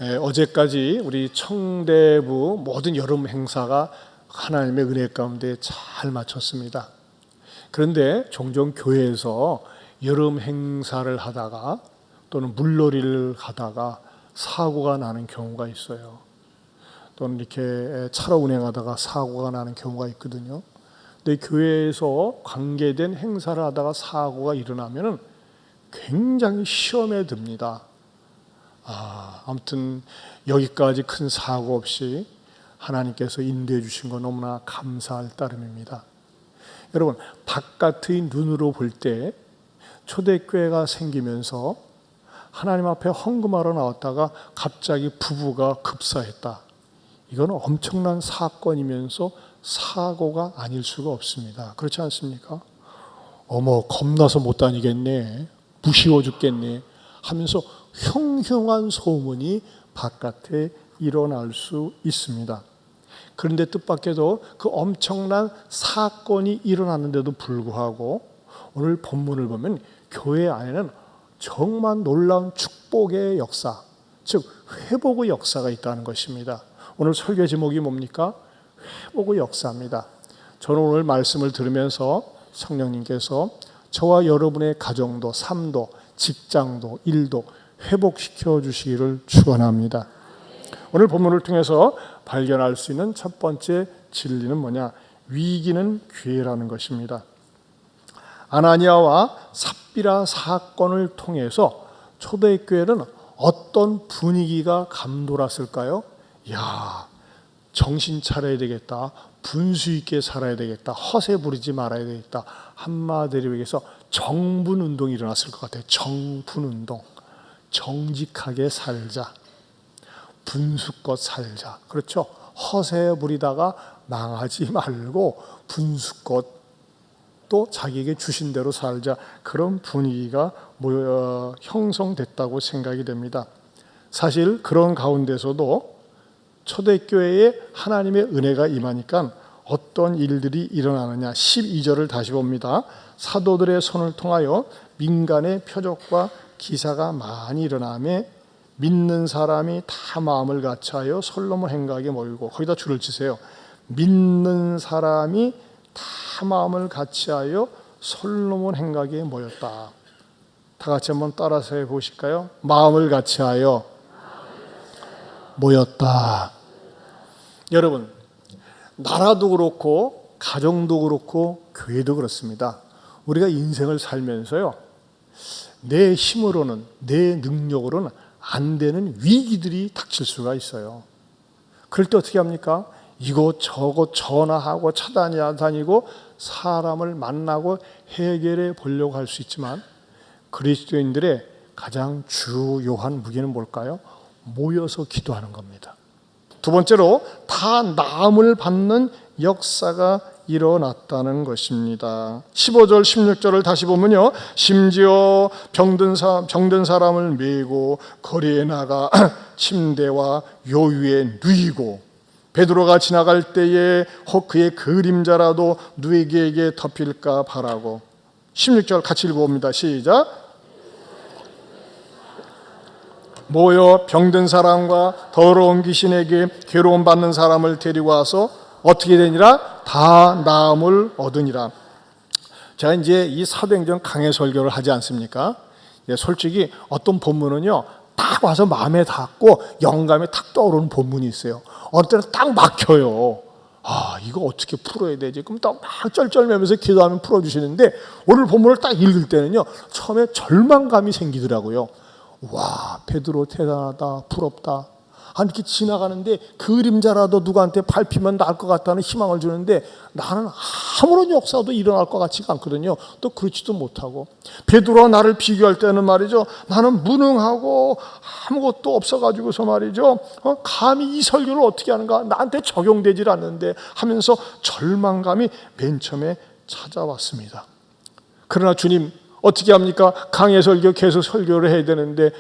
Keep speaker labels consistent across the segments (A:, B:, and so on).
A: 어제까지 우리 청대부 모든 여름 행사가 하나님의 은혜 가운데 잘 마쳤습니다. 그런데 종종 교회에서 여름 행사를 하다가 또는 물놀이를 가다가 사고가 나는 경우가 있어요. 또는 이렇게 차로 운행하다가 사고가 나는 경우가 있거든요. 근데 교회에서 관계된 행사를 하다가 사고가 일어나면은 굉장히 시험에 듭니다. 아무튼 여기까지 큰 사고 없이 하나님께서 인도해 주신 거 너무나 감사할 따름입니다. 여러분, 바깥의 눈으로 볼 때 초대교회가 생기면서 하나님 앞에 헌금하러 나왔다가 갑자기 부부가 급사했다. 이건 엄청난 사건이면서 사고가 아닐 수가 없습니다. 그렇지 않습니까? 어머, 겁나서 못 다니겠네, 무시워 죽겠네 하면서 흉흉한 소문이 바깥에 일어날 수 있습니다. 그런데 뜻밖에도 그 엄청난 사건이 일어났는데도 불구하고 오늘 본문을 보면 교회 안에는 정말 놀라운 축복의 역사, 즉 회복의 역사가 있다는 것입니다. 오늘 설교 제목이 뭡니까? 회복의 역사입니다. 저는 오늘 말씀을 들으면서 성령님께서 저와 여러분의 가정도, 삶도, 직장도, 일도 회복시켜 주시기를 축원합니다. 오늘 본문을 통해서 발견할 수 있는 첫 번째 진리는 뭐냐? 위기는 기회라는 것입니다. 아나니아와 삽비라 사건을 통해서 초대교회는 어떤 분위기가 감돌았을까요? 정신 차려야 되겠다, 분수 있게 살아야 되겠다, 허세 부리지 말아야 되겠다. 한마디로 얘기해서 정분운동이 일어났을 것 같아요. 정분운동. 정직하게 살자, 분수껏 살자. 그렇죠? 허세 부리다가 망하지 말고 분수껏 또 자기에게 주신 대로 살자. 그런 분위기가 형성됐다고 생각이 됩니다. 사실 그런 가운데서도 초대교회에 하나님의 은혜가 임하니까 어떤 일들이 일어나느냐. 12절을 다시 봅니다. 사도들의 손을 통하여 민간의 표적과 기사가 많이 일어나며 믿는 사람이 다 마음을 같이하여 솔로몬 행각에 모이고, 거기다 줄을 치세요. 믿는 사람이 다 마음을 같이하여 솔로몬 행각에 모였다. 다 같이 한번 따라서 해보실까요? 마음을 같이하여 모였다. 여러분, 나라도 그렇고 가정도 그렇고 교회도 그렇습니다. 우리가 인생을 살면서요, 내 힘으로는, 내 능력으로는 안 되는 위기들이 닥칠 수가 있어요. 그럴 때 어떻게 합니까? 이곳저곳 전화하고 찾아다니고 사람을 만나고 해결해 보려고 할 수 있지만, 그리스도인들의 가장 주요한 무기는 뭘까요? 모여서 기도하는 겁니다. 두 번째로, 다 나음을 받는 역사가 일어났다는 것입니다. 15절 16절을 다시 보면요, 심지어 병든 사람을 메고 거리에 나가 침대와 요위에 누이고, 베드로가 지나갈 때에 혹 그의 그림자라도 누이에게 덮일까 바라고. 16절 같이 읽어봅니다. 시작. 모여 병든 사람과 더러운 귀신에게 괴로움 받는 사람을 데리고 와서 어떻게 되니라? 다 나음을 얻으니라. 제가 이제 이 사도행전 강해 설교를 하지 않습니까? 솔직히 어떤 본문은요, 딱 와서 마음에 닿고 영감이 탁 떠오르는 본문이 있어요. 어떤 때는 딱 막혀요. 이거 어떻게 풀어야 되지? 그럼 딱 막 쩔쩔매면서 기도하면 풀어주시는데, 오늘 본문을 딱 읽을 때는요, 처음에 절망감이 생기더라고요. 와, 베드로 대단하다, 부럽다. 이렇게 지나가는데 그림자라도 누구한테 밟히면 나을 것 같다는 희망을 주는데, 나는 아무런 역사도 일어날 것 같지가 않거든요. 또 그렇지도 못하고, 베드로와 나를 비교할 때는 말이죠, 나는 무능하고 아무것도 없어가지고서 말이죠, 감히 이 설교를 어떻게 하는가, 나한테 적용되질 않는데 하면서 절망감이 맨 처음에 찾아왔습니다. 그러나 주님 어떻게 합니까? 강해 설교 계속 설교를 해야 되는데,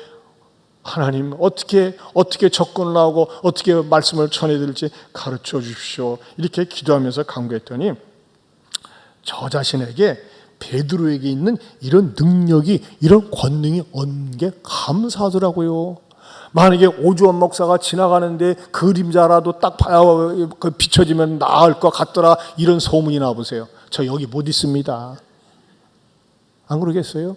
A: 하나님 어떻게 접근을 하고 어떻게 말씀을 전해드릴지 가르쳐 주십시오. 이렇게 기도하면서 간구했더니, 저 자신에게 베드로에게 있는 이런 능력이, 이런 권능이 온 게 감사하더라고요. 만약에 오주원 목사가 지나가는데 그림자라도 딱 비춰지면 나을 것 같더라, 이런 소문이 나보세요. 저 여기 못 있습니다. 안 그러겠어요?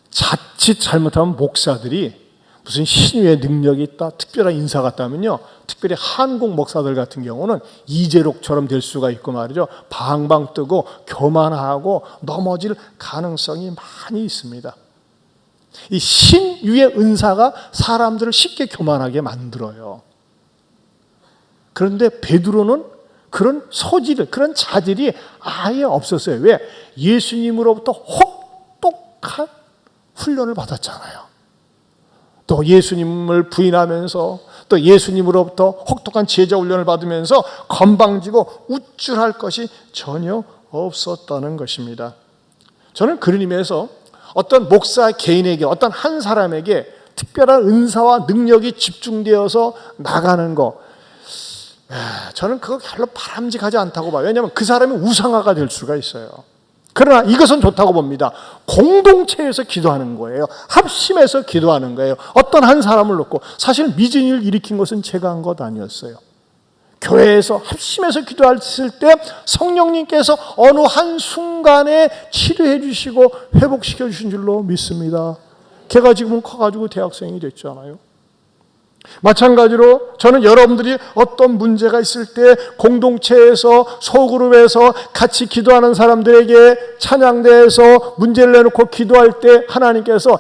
A: 자칫 잘못하면 목사들이 무슨 신유의 능력이 있다, 특별한 인사 같다면요, 특별히 한국 목사들 같은 경우는 이재록처럼 될 수가 있고 말이죠. 방방 뜨고 교만하고 넘어질 가능성이 많이 있습니다. 이 신유의 은사가 사람들을 쉽게 교만하게 만들어요. 그런데 베드로는 그런 소질, 그런 자질이 아예 없었어요. 왜? 예수님으로부터 혹독한 훈련을 받았잖아요. 또 예수님을 부인하면서 또 예수님으로부터 혹독한 제자 훈련을 받으면서 건방지고 우쭐할 것이 전혀 없었다는 것입니다. 저는 그런 의미에서 어떤 목사 개인에게, 어떤 한 사람에게 특별한 은사와 능력이 집중되어서 나가는 거, 저는 그거 별로 바람직하지 않다고 봐요. 왜냐하면 그 사람이 우상화가 될 수가 있어요. 그러나 이것은 좋다고 봅니다. 공동체에서 기도하는 거예요. 합심해서 기도하는 거예요. 어떤 한 사람을 놓고. 사실 미진 일을 일으킨 것은 제가 한 것 아니었어요. 교회에서 합심해서 기도했을 때 성령님께서 어느 한순간에 치료해 주시고 회복시켜 주신 줄로 믿습니다. 걔가 지금은 커가지고 대학생이 됐잖아요. 마찬가지로 저는 여러분들이 어떤 문제가 있을 때 공동체에서 소그룹에서 같이 기도하는 사람들에게 찬양대에서 문제를 내놓고 기도할 때 하나님께서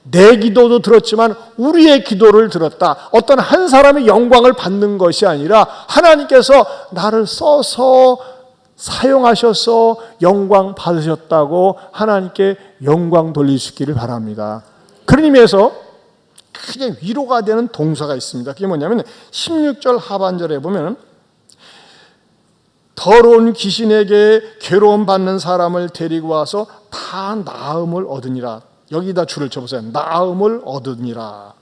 A: 내 기도도 들었지만 우리의 기도를 들었다. 어떤 한 사람의 영광을 받는 것이 아니라 하나님께서 나를 써서 사용하셔서 영광 받으셨다고 하나님께 영광 돌리시기를 바랍니다. 그런 의미에서 크게 위로가 되는 동사가 있습니다. 그게 뭐냐면 16절 하반절에 보면 더러운 귀신에게 괴로움 받는 사람을 데리고 와서 다 나음을 얻으니라. 여기다 줄을 쳐보세요. 나음을 얻으니라.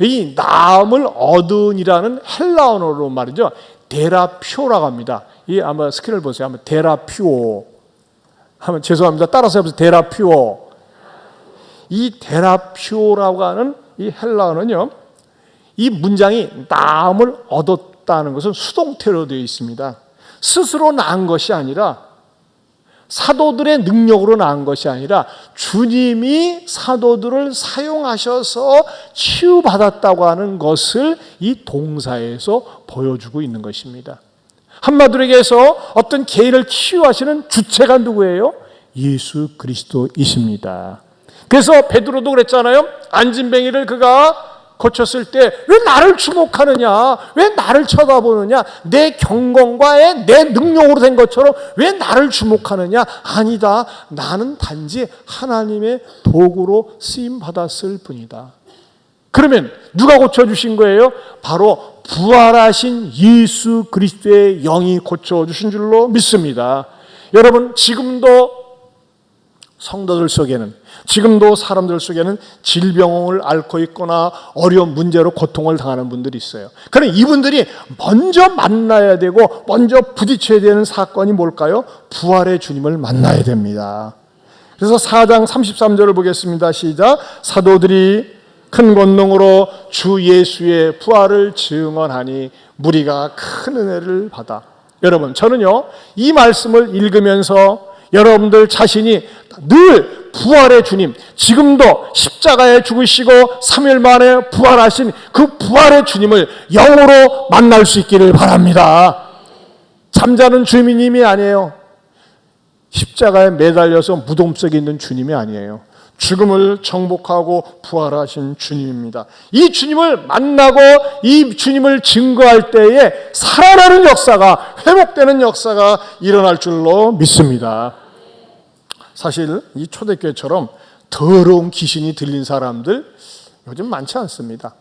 A: 이 나음을 얻으니라는 헬라어로 말이죠. 데라퓨오라고 합니다. 이 아마 스크린을 보세요. 한번 데라퓨오. 한번 죄송합니다. 따라서 해보세요. 데라퓨오. 이 데라퓨오라고 하는 이 헬라어는요, 이 문장이 나음을 얻었다는 것은 수동태로 되어 있습니다. 스스로 낳은 것이 아니라, 사도들의 능력으로 낳은 것이 아니라 주님이 사도들을 사용하셔서 치유받았다고 하는 것을 이 동사에서 보여주고 있는 것입니다. 한마디로 얘기해서 어떤 개인을 치유하시는 주체가 누구예요? 예수 그리스도이십니다. 그래서 베드로도 그랬잖아요. 안진뱅이를 그가 고쳤을 때 왜 나를 주목하느냐, 왜 나를 쳐다보느냐, 내 경건과의 내 능력으로 된 것처럼 왜 나를 주목하느냐. 아니다, 나는 단지 하나님의 도구로 쓰임받았을 뿐이다. 그러면 누가 고쳐주신 거예요? 바로 부활하신 예수 그리스도의 영이 고쳐주신 줄로 믿습니다. 여러분, 지금도 성도들 속에는, 지금도 사람들 속에는 질병을 앓고 있거나 어려운 문제로 고통을 당하는 분들이 있어요. 그럼 이분들이 먼저 만나야 되고 먼저 부딪혀야 되는 사건이 뭘까요? 부활의 주님을 만나야 됩니다. 그래서 4장 33절을 보겠습니다. 시작. 사도들이 큰 권능으로 주 예수의 부활을 증언하니 무리가 큰 은혜를 받아. 여러분, 저는요, 이 말씀을 읽으면서 여러분들 자신이 늘 부활의 주님, 지금도 십자가에 죽으시고 3일 만에 부활하신 그 부활의 주님을 영으로 만날 수 있기를 바랍니다. 잠자는 주님이 아니에요. 십자가에 매달려서 무덤 속에 있는 주님이 아니에요. 죽음을 정복하고 부활하신 주님입니다. 이 주님을 만나고 이 주님을 증거할 때에 살아나는 역사가, 회복되는 역사가 일어날 줄로 믿습니다. 사실 이 초대교회처럼 더러운 귀신이 들린 사람들 요즘 많지 않습니다.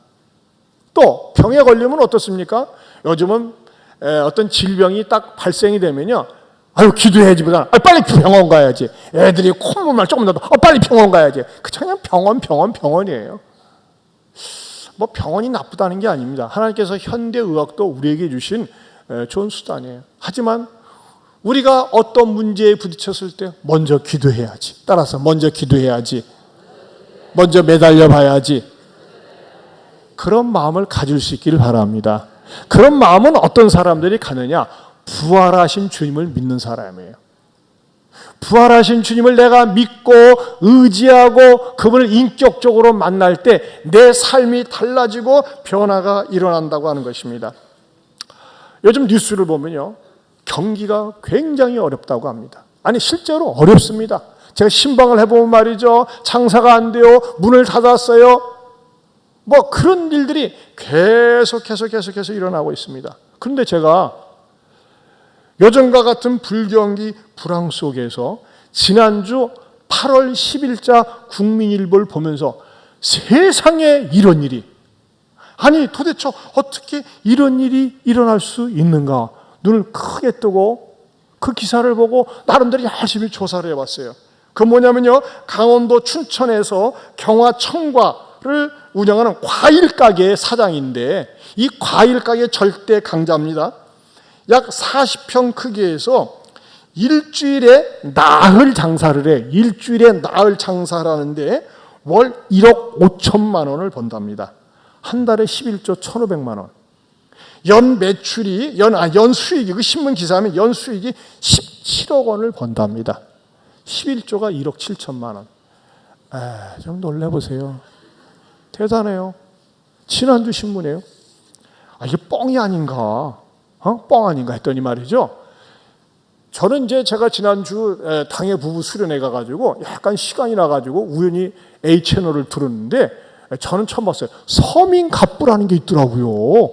A: 또 병에 걸리면 어떻습니까? 요즘은 어떤 질병이 딱 발생이 되면요, 아유 기도해야지 보다 빨리 병원 가야지. 애들이 콧물만 조금 나도 빨리 병원 가야지. 그냥 병원이에요. 뭐 병원이 나쁘다는 게 아닙니다. 하나님께서 현대의학도 우리에게 주신 좋은 수단이에요. 하지만 우리가 어떤 문제에 부딪혔을 때 먼저 기도해야지. 따라서 먼저 기도해야지. 먼저 매달려 봐야지. 그런 마음을 가질 수 있기를 바랍니다. 그런 마음은 어떤 사람들이 가느냐? 부활하신 주님을 믿는 사람이에요. 부활하신 주님을 내가 믿고 의지하고 그분을 인격적으로 만날 때 내 삶이 달라지고 변화가 일어난다고 하는 것입니다. 요즘 뉴스를 보면요, 경기가 굉장히 어렵다고 합니다. 아니 실제로 어렵습니다. 제가 신방을 해보면 말이죠, 장사가 안 돼요, 문을 닫았어요. 뭐 그런 일들이 계속 일어나고 있습니다. 그런데 제가 요즘과 같은 불경기 불황 속에서 지난주 8월 10일자 국민일보를 보면서 세상에 이런 일이, 아니 도대체 어떻게 이런 일이 일어날 수 있는가, 눈을 크게 뜨고 그 기사를 보고 나름대로 열심히 조사를 해봤어요. 그 뭐냐면요, 강원도 춘천에서 경화청과를 운영하는 과일 가게 사장인데, 이 과일 가게 절대 강자입니다. 약 40평 크기에서 일주일에 나흘 장사를 해. 일주일에 나흘 장사를 하는데 월 1억 5천만 원을 번답니다. 한 달에 11조 1,500만 원. 연 매출이 연 수익이, 그 신문 기사하면 연 수익이 17억 원을 번답니다. 11조가 1억 7천만 원. 좀 놀래보세요. 대단해요. 지난주 신문이에요. 이게 뻥이 아닌가? 뻥 아닌가 했더니 말이죠. 저는 이제 제가 지난주 당의 부부 수련회 가가지고 약간 시간이 나가지고 우연히 A채널을 들었는데, 저는 처음 봤어요. 서민갑부라는 게 있더라고요.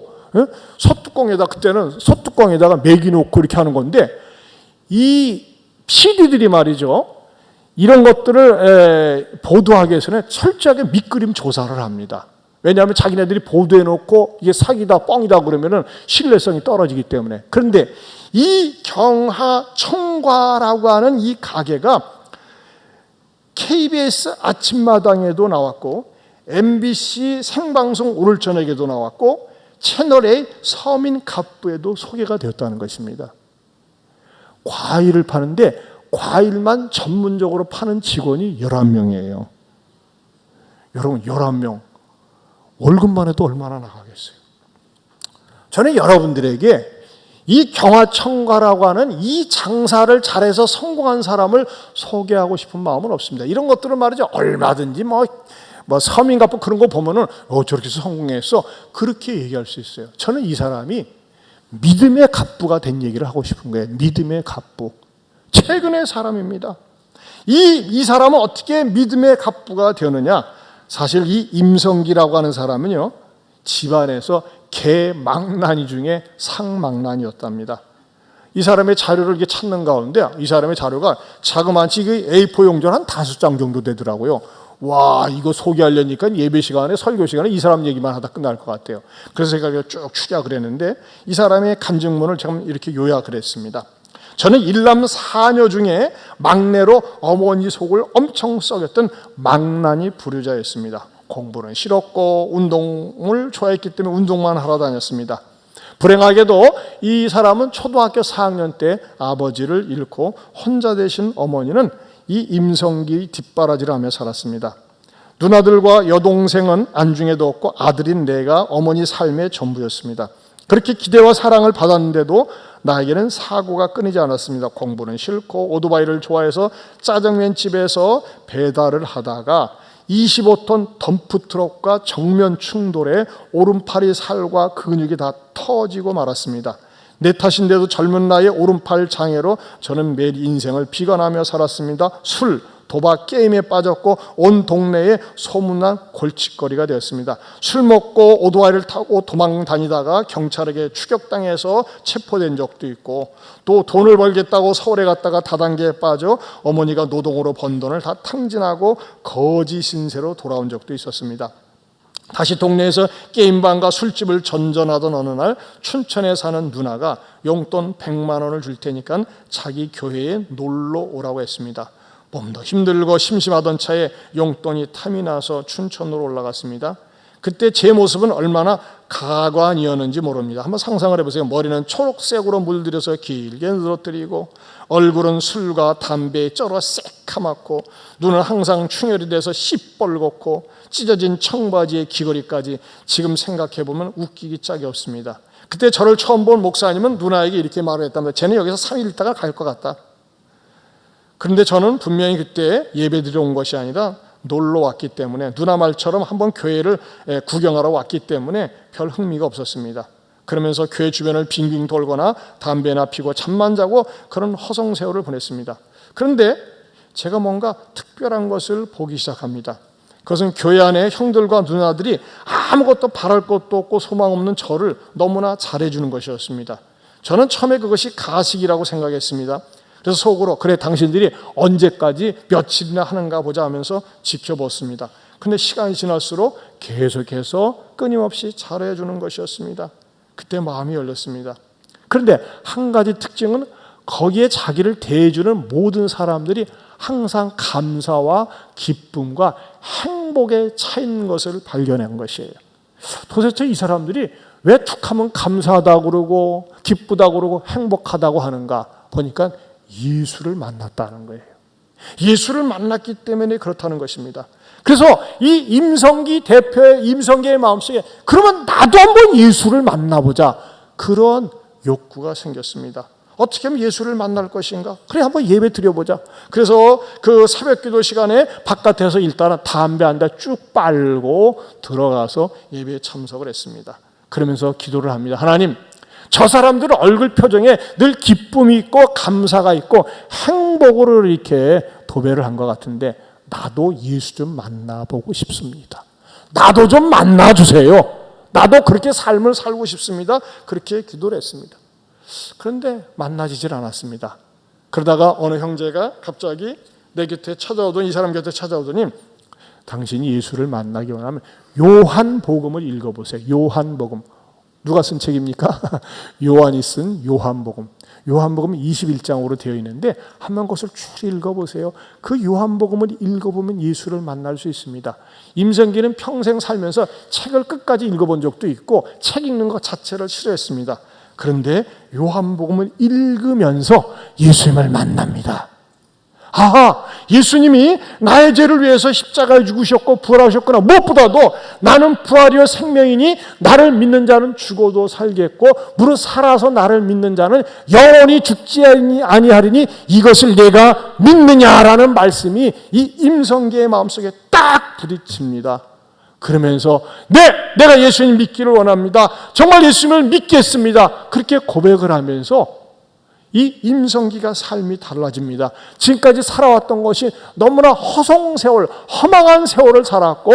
A: 그때는 소뚜껑에다가 매기 놓고 이렇게 하는 건데, 이 PD들이 말이죠, 이런 것들을 보도하기 위해서는 철저하게 밑그림 조사를 합니다. 왜냐하면 자기네들이 보도해 놓고 이게 사기다 뻥이다 그러면은 신뢰성이 떨어지기 때문에. 그런데 이 경하청과라고 하는 이 가게가 KBS 아침마당에도 나왔고, MBC 생방송 오늘 저녁에도 나왔고, 채널A 서민갑부에도 소개가 되었다는 것입니다. 과일을 파는데 과일만 전문적으로 파는 직원이 11명이에요. 여러분, 11명. 월급만 해도 얼마나 나가겠어요? 저는 여러분들에게 이 경화청과라고 하는 이 장사를 잘해서 성공한 사람을 소개하고 싶은 마음은 없습니다. 이런 것들은 말이죠, 얼마든지 뭐 서민갑부 그런 거 보면은 저렇게 성공했어, 그렇게 얘기할 수 있어요. 저는 이 사람이 믿음의 갑부가 된 얘기를 하고 싶은 거예요. 믿음의 갑부. 최근의 사람입니다. 이 사람은 어떻게 믿음의 갑부가 되느냐? 사실 이 임성기라고 하는 사람은요, 집안에서 개망나니 중에 상망나니였답니다. 이 사람의 자료를 이렇게 찾는 가운데 이 사람의 자료가 자그마치 A4 용지 한 5장 정도 되더라고요. 와, 이거 소개하려니까 예배 시간에, 설교 시간에 이 사람 얘기만 하다 끝날 것 같아요. 그래서 제가 쭉 추적을 했는데, 이 사람의 간증문을 제가 이렇게 요약을 했습니다. 저는 일남 4녀 중에 막내로 어머니 속을 엄청 썩였던 망나니 불효자였습니다. 공부는 싫었고 운동을 좋아했기 때문에 운동만 하러 다녔습니다. 불행하게도 이 사람은 초등학교 4학년 때 아버지를 잃고 혼자 되신 어머니는 이 임성기 뒷바라지를 하며 살았습니다. 누나들과 여동생은 안중에도 없고 아들인 내가 어머니 삶의 전부였습니다. 그렇게 기대와 사랑을 받았는데도 나에게는 사고가 끊이지 않았습니다. 공부는 싫고 오토바이를 좋아해서 짜장면집에서 배달을 하다가 25톤 덤프트럭과 정면 충돌에 오른팔이 살과 근육이 다 터지고 말았습니다. 내 탓인데도 젊은 나이에 오른팔 장애로 저는 매일 인생을 비관하며 살았습니다. 술, 도박, 게임에 빠졌고 온 동네에 소문난 골칫거리가 되었습니다. 술 먹고 오토바이를 타고 도망 다니다가 경찰에게 추격당해서 체포된 적도 있고, 또 돈을 벌겠다고 서울에 갔다가 다단계에 빠져 어머니가 노동으로 번 돈을 다 탕진하고 거지 신세로 돌아온 적도 있었습니다. 다시 동네에서 게임방과 술집을 전전하던 어느 날 춘천에 사는 누나가 용돈 100만 원을 줄 테니까 자기 교회에 놀러 오라고 했습니다. 몸도 힘들고 심심하던 차에 용돈이 탐이 나서 춘천으로 올라갔습니다. 그때 제 모습은 얼마나 가관이었는지 모릅니다. 한번 상상을 해보세요. 머리는 초록색으로 물들여서 길게 늘어뜨리고 얼굴은 술과 담배에 쩔어 새카맣고 눈은 항상 충혈이 돼서 시뻘겋고 찢어진 청바지의 귀걸이까지 지금 생각해보면 웃기기 짝이 없습니다. 그때 저를 처음 본 목사님은 누나에게 이렇게 말을 했답니다. 쟤는 여기서 3일 있다가 갈 것 같다. 그런데 저는 분명히 그때 예배드리러 온 것이 아니라 놀러 왔기 때문에 누나 말처럼 한번 교회를 구경하러 왔기 때문에 별 흥미가 없었습니다. 그러면서 교회 주변을 빙빙 돌거나 담배나 피고 잠만 자고 그런 허송세월을 보냈습니다. 그런데 제가 뭔가 특별한 것을 보기 시작합니다. 그것은 교회 안에 형들과 누나들이 아무것도 바랄 것도 없고 소망 없는 저를 너무나 잘해주는 것이었습니다. 저는 처음에 그것이 가식이라고 생각했습니다. 그래서 속으로 그래 당신들이 언제까지 며칠이나 하는가 보자 하면서 지켜봤습니다. 그런데 시간이 지날수록 계속해서 끊임없이 잘해주는 것이었습니다. 그때 마음이 열렸습니다. 그런데 한 가지 특징은 거기에 자기를 대해주는 모든 사람들이 항상 감사와 기쁨과 행복에 차 있는 것을 발견한 것이에요. 도대체 이 사람들이 왜 툭하면 감사하다고 그러고 기쁘다고 그러고 행복하다고 하는가 보니까 예수를 만났다는 거예요. 예수를 만났기 때문에 그렇다는 것입니다. 그래서 이 임성기의 마음속에 그러면 나도 한번 예수를 만나보자, 그런 욕구가 생겼습니다. 어떻게 하면 예수를 만날 것인가? 그래 한번 예배 드려보자. 그래서 그 새벽기도 시간에 바깥에서 일단은 담배 한 대 쭉 빨고 들어가서 예배에 참석을 했습니다. 그러면서 기도를 합니다. 하나님, 저 사람들은 얼굴 표정에 늘 기쁨이 있고 감사가 있고 행복으로 이렇게 도배를 한 것 같은데 나도 예수 좀 만나보고 싶습니다. 나도 좀 만나주세요. 나도 그렇게 삶을 살고 싶습니다. 그렇게 기도를 했습니다. 그런데 만나지질 않았습니다. 그러다가 어느 형제가 갑자기 내 곁에 찾아오더니, 이 사람 곁에 찾아오더니 당신이 예수를 만나기 원하면 요한복음을 읽어보세요. 요한복음. 누가 쓴 책입니까? 요한이 쓴 요한복음. 요한복음은 21장으로 되어 있는데 한번 그것을 쭉 읽어보세요. 그 요한복음을 읽어보면 예수를 만날 수 있습니다. 임성기는 평생 살면서 책을 끝까지 읽어본 적도 있고 책 읽는 것 자체를 싫어했습니다. 그런데 요한복음을 읽으면서 예수님을 만납니다. 아하, 예수님이 나의 죄를 위해서 십자가에 죽으셨고 부활하셨구나. 무엇보다도 나는 부활이요 생명이니 나를 믿는 자는 죽어도 살겠고 무릇 살아서 나를 믿는 자는 영원히 죽지 아니하리니 이것을 내가 믿느냐라는 말씀이 이 임성기의 마음속에 딱 부딪힙니다. 그러면서 내가 예수님 믿기를 원합니다. 정말 예수님을 믿겠습니다. 그렇게 고백을 하면서 이 임성기가 삶이 달라집니다. 지금까지 살아왔던 것이 너무나 허송세월, 허망한 세월을 살았고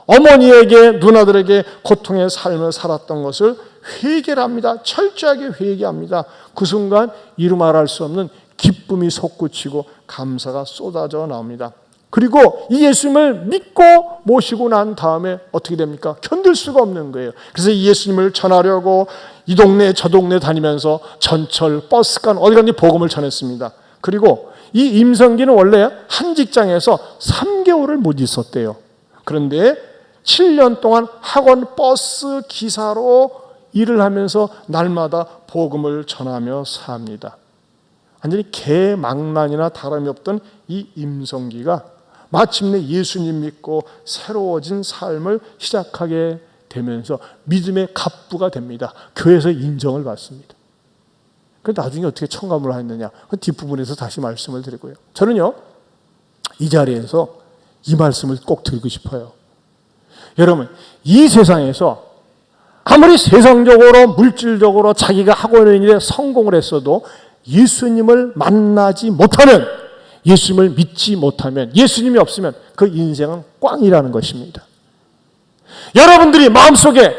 A: 어머니에게, 누나들에게 고통의 삶을 살았던 것을 회개를 합니다. 철저하게 회개합니다. 그 순간 이루 말할 수 없는 기쁨이 솟구치고 감사가 쏟아져 나옵니다. 그리고 이 예수님을 믿고 모시고 난 다음에 어떻게 됩니까? 견딜 수가 없는 거예요. 그래서 이 예수님을 전하려고 이 동네 저 동네 다니면서 전철, 버스간 어디 갔니 복음을 전했습니다. 그리고 이 임성기는 원래 한 직장에서 3개월을 못 있었대요. 그런데 7년 동안 학원 버스 기사로 일을 하면서 날마다 복음을 전하며 삽니다. 완전히 개망난이나 다름이 없던 이 임성기가 마침내 예수님 믿고 새로워진 삶을 시작하게 되면서 믿음의 갑부가 됩니다. 교회에서 인정을 받습니다. 그런데 나중에 어떻게 청감을 하였느냐? 그 뒷부분에서 다시 말씀을 드리고요. 저는요, 이 자리에서 이 말씀을 꼭 드리고 싶어요. 여러분, 이 세상에서 아무리 세상적으로 물질적으로 자기가 하고 있는 일에 성공을 했어도 예수님을 만나지 못하면, 예수님을 믿지 못하면, 예수님이 없으면 그 인생은 꽝이라는 것입니다. 여러분들이 마음속에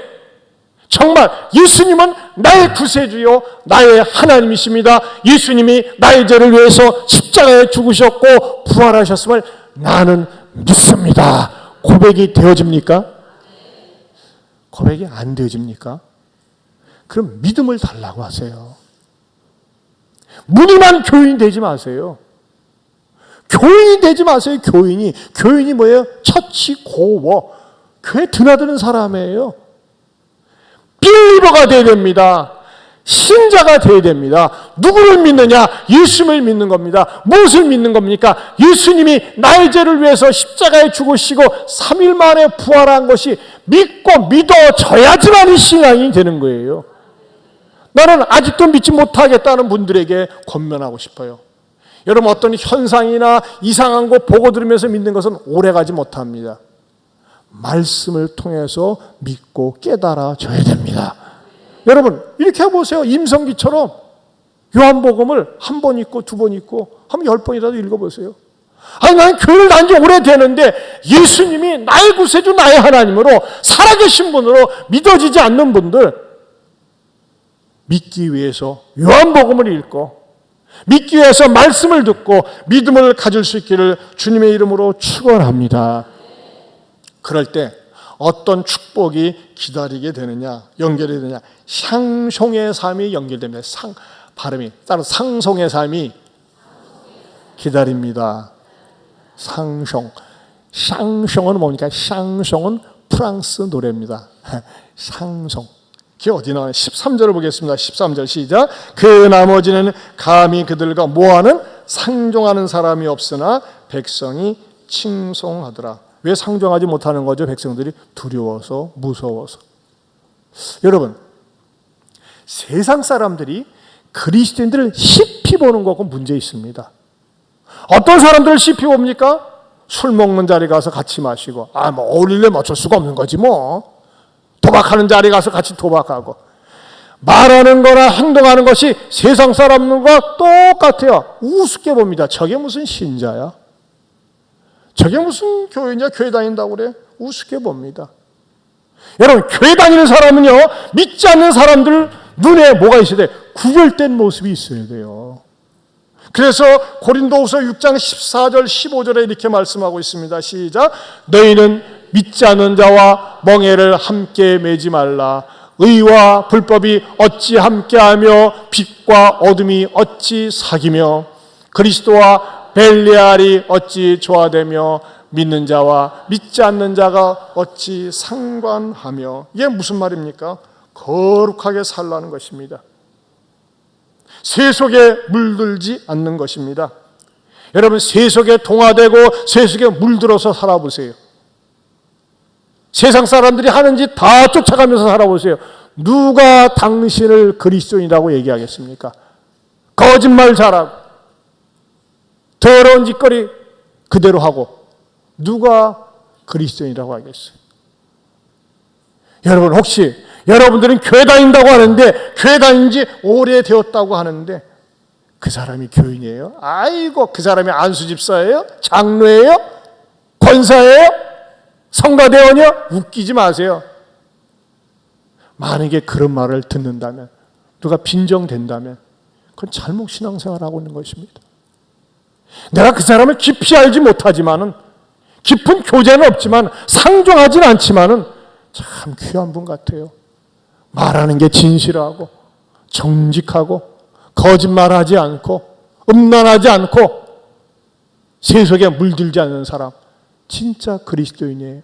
A: 정말 예수님은 나의 구세주요 나의 하나님이십니다. 예수님이 나의 죄를 위해서 십자가에 죽으셨고 부활하셨음을 나는 믿습니다. 고백이 되어집니까? 고백이 안 되어집니까? 그럼 믿음을 달라고 하세요. 무늬만 교인이 되지 마세요. 교인이 되지 마세요. 교인이 뭐예요? 처치 고워. 교회 드나드는 사람이에요. 빌리버가 되어야 됩니다. 신자가 되어야 됩니다. 누구를 믿느냐? 예수님을 믿는 겁니다. 무엇을 믿는 겁니까? 예수님이 나의 죄를 위해서 십자가에 죽으시고 3일 만에 부활한 것이 믿고 믿어져야지만 신앙이 되는 거예요. 나는 아직도 믿지 못하겠다는 분들에게 권면하고 싶어요. 여러분, 어떤 현상이나 이상한 거 보고 들으면서 믿는 것은 오래가지 못합니다. 말씀을 통해서 믿고 깨달아져야 됩니다. 여러분, 이렇게 해보세요. 임성기처럼 요한복음을 한 번 읽고 두 번 읽고 한번 10번이라도 읽어보세요. 아니, 나는 교회를 다닌 지 오래되는데 예수님이 나의 구세주, 나의 하나님으로 살아계신 분으로 믿어지지 않는 분들, 믿기 위해서 요한복음을 읽고 믿기 위해서 말씀을 듣고 믿음을 가질 수 있기를 주님의 이름으로 축원합니다. 그럴 때 어떤 축복이 기다리게 되느냐, 연결이 되느냐? 상송의 삶이 연결됩니다. 발음이 따로 상송의 삶이 기다립니다. 상송. 샹송은 뭡니까? 샹송은 프랑스 노래입니다. 상송. 그게 어디 나와요? 13절을 보겠습니다. 13절 시작. 그 나머지는 감히 그들과 뭐하는? 상종하는 사람이 없으나 백성이 칭송하더라. 왜 상종하지 못하는 거죠? 백성들이 두려워서, 무서워서. 여러분, 세상 사람들이 그리스도인들을 시피 보는 거고 문제 있습니다. 어떤 사람들을 시피 봅니까? 술 먹는 자리 가서 같이 마시고, 뭐 어울리려면 어쩔 수가 없는 거지 뭐. 도박하는 자리 가서 같이 도박하고, 말하는 거나 행동하는 것이 세상 사람들과 똑같아요. 우습게 봅니다. 저게 무슨 신자야? 저게 무슨 교회냐? 교회 다닌다고 그래? 우습게 봅니다. 여러분, 교회 다니는 사람은요, 믿지 않는 사람들 눈에 뭐가 있어야 돼? 구별된 모습이 있어야 돼요. 그래서 고린도후서 6장 14절 15절에 이렇게 말씀하고 있습니다. 시작. 너희는 믿지 않는 자와 멍에를 함께 매지 말라. 의와 불법이 어찌 함께하며 빛과 어둠이 어찌 사귀며 그리스도와 벨리알이 어찌 조화되며 믿는 자와 믿지 않는 자가 어찌 상관하며. 이게 무슨 말입니까? 거룩하게 살라는 것입니다. 세속에 물들지 않는 것입니다. 여러분, 세속에 동화되고 세속에 물들어서 살아보세요. 세상 사람들이 하는 짓 다 쫓아가면서 살아보세요. 누가 당신을 그리스도인이라고 얘기하겠습니까? 거짓말 잘하고 더러운 짓거리 그대로 하고 누가 그리스도인이라고 하겠어요? 여러분, 혹시 여러분들은 교회 다닌다고 하는데 교회 다닌 지 오래되었다고 하는데 그 사람이 교인이에요? 아이고, 그 사람이 안수집사예요? 장로예요? 권사예요? 성가대원이요? 웃기지 마세요. 만약에 그런 말을 듣는다면, 누가 빈정된다면 그건 잘못 신앙생활하고 있는 것입니다. 내가 그 사람을 깊이 알지 못하지만은, 깊은 교제는 없지만, 상종하진 않지만은 참 귀한 분 같아요. 말하는 게 진실하고 정직하고 거짓말하지 않고 음란하지 않고 세속에 물들지 않는 사람, 진짜 그리스도인이에요.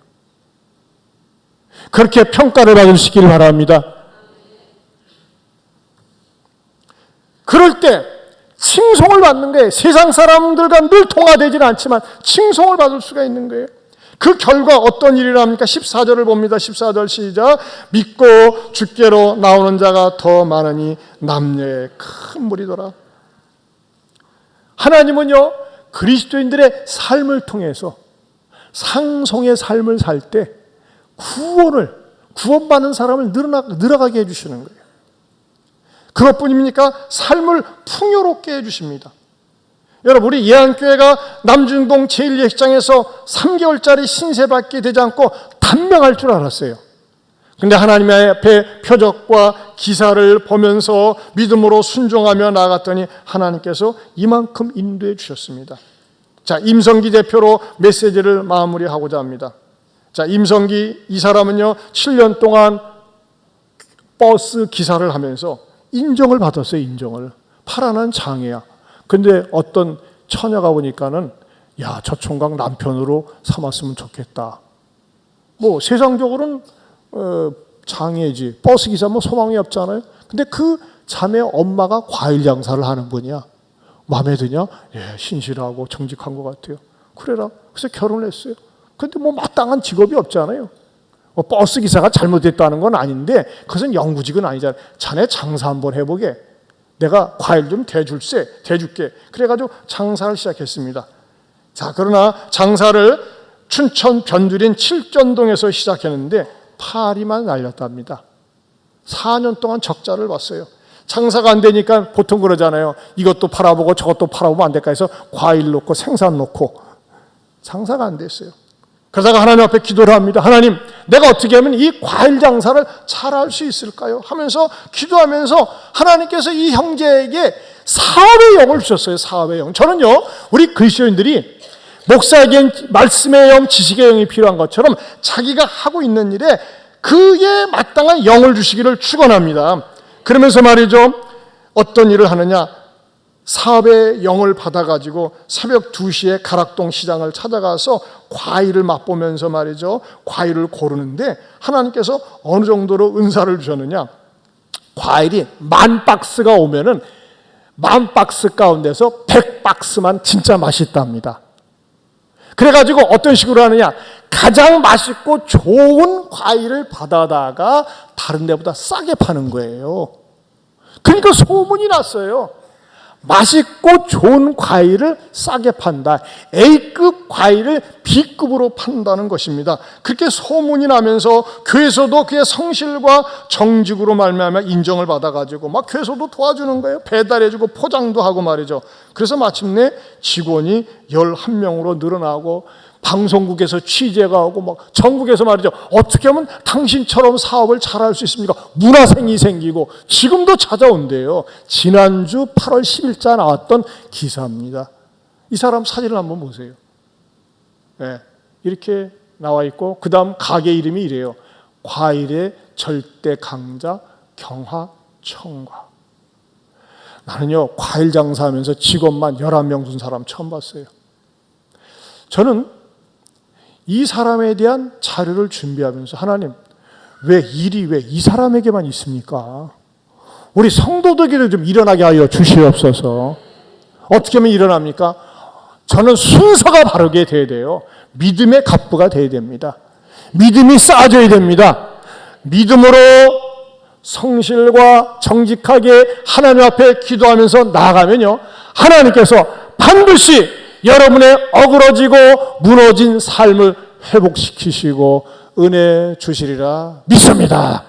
A: 그렇게 평가를 받으시길 바랍니다. 그럴 때 칭송을 받는 거예요. 세상 사람들과 늘 통화되지는 않지만 칭송을 받을 수가 있는 거예요. 그 결과 어떤 일이랍니까? 14절을 봅니다. 14절 시작. 믿고 주께로 나오는 자가 더 많으니 남녀의 큰 무리더라. 하나님은요, 그리스도인들의 삶을 통해서 상송의 삶을 살 때 구원받는 사람을 늘어가게 해주시는 거예요. 그것뿐입니까? 삶을 풍요롭게 해주십니다. 여러분, 우리 예안교회가 남중동 제1예식장에서 3개월짜리 신세받게 되지 않고 단명할 줄 알았어요. 그런데 하나님의 앞에 표적과 기사를 보면서 믿음으로 순종하며 나아갔더니 하나님께서 이만큼 인도해 주셨습니다. 자, 임성기 대표로 메시지를 마무리하고자 합니다. 자, 임성기 이 사람은요, 7년 동안 버스 기사를 하면서 인정을 받았어요. 인정을. 파란한 장애야. 근데 어떤 처녀가 보니까는, 야, 저 총각 남편으로 삼았으면 좋겠다. 뭐 세상적으로는 장애지. 버스기사 뭐 소망이 없잖아요. 근데 그 자매 엄마가 과일 장사를 하는 분이야. 마음에 드냐? 예, 신실하고 정직한 것 같아요. 그래라. 그래서 결혼을 했어요. 근데 뭐 마땅한 직업이 없잖아요. 뭐 버스기사가 잘못됐다는 건 아닌데 그것은 영구직은 아니잖아요. 자네 장사 한번 해보게. 내가 과일 좀 대줄게. 그래가지고 장사를 시작했습니다. 자, 그러나 장사를 춘천 변두린 칠전동에서 시작했는데 파리만 날렸답니다. 4년 동안 적자를 봤어요. 장사가 안 되니까 보통 그러잖아요. 이것도 팔아보고 저것도 팔아보면 안 될까 해서 과일 놓고 생산 놓고 장사가 안 됐어요. 그러다가 하나님 앞에 기도를 합니다. 하나님, 내가 어떻게 하면 이 과일 장사를 잘할 수 있을까요? 하면서 기도하면서 하나님께서 이 형제에게 사업의 영을 주셨어요. 사업의 영. 저는요, 우리 그리스도인들이 목사에겐 말씀의 영, 지식의 영이 필요한 것처럼 자기가 하고 있는 일에 그에 마땅한 영을 주시기를 축원합니다. 그러면서 말이죠, 어떤 일을 하느냐? 사업의 영을 받아가지고 새벽 2시에 가락동 시장을 찾아가서 과일을 맛보면서 말이죠, 과일을 고르는데 하나님께서 어느 정도로 은사를 주셨느냐? 과일이 10,000박스가 오면은 10,000박스 가운데서 100박스만 진짜 맛있답니다. 그래가지고 어떤 식으로 하느냐? 가장 맛있고 좋은 과일을 받아다가 다른 데보다 싸게 파는 거예요. 그러니까 소문이 났어요. 맛있고 좋은 과일을 싸게 판다. A급 과일을 B급으로 판다는 것입니다. 그렇게 소문이 나면서 교회에서도 그의 성실과 정직으로 말미암아 인정을 받아가지고 막 교회에서도 도와주는 거예요. 배달해주고 포장도 하고 말이죠. 그래서 마침내 직원이 11명으로 늘어나고 방송국에서 취재가 오고 막 전국에서 말이죠. 어떻게 하면 당신처럼 사업을 잘할 수 있습니까? 문화생이 생기고 지금도 찾아온대요. 지난주 8월 10일자 나왔던 기사입니다. 이 사람 사진을 한번 보세요. 네, 이렇게 나와 있고 그 다음 가게 이름이 이래요. 과일의 절대 강자 경하청과. 나는요, 과일 장사하면서 직원만 11명 둔 사람 처음 봤어요. 저는 이 사람에 대한 자료를 준비하면서 하나님, 왜 이 사람에게만 있습니까? 우리 성도들에게도 좀 일어나게 하여 주시옵소서. 어떻게 하면 일어납니까? 저는 순서가 바르게 돼야 돼요. 믿음의 갑부가 돼야 됩니다. 믿음이 쌓아져야 됩니다. 믿음으로 성실과 정직하게 하나님 앞에 기도하면서 나아가면요, 하나님께서 반드시 여러분의 어그러지고 무너진 삶을 회복시키시고 은혜 주시리라 믿습니다.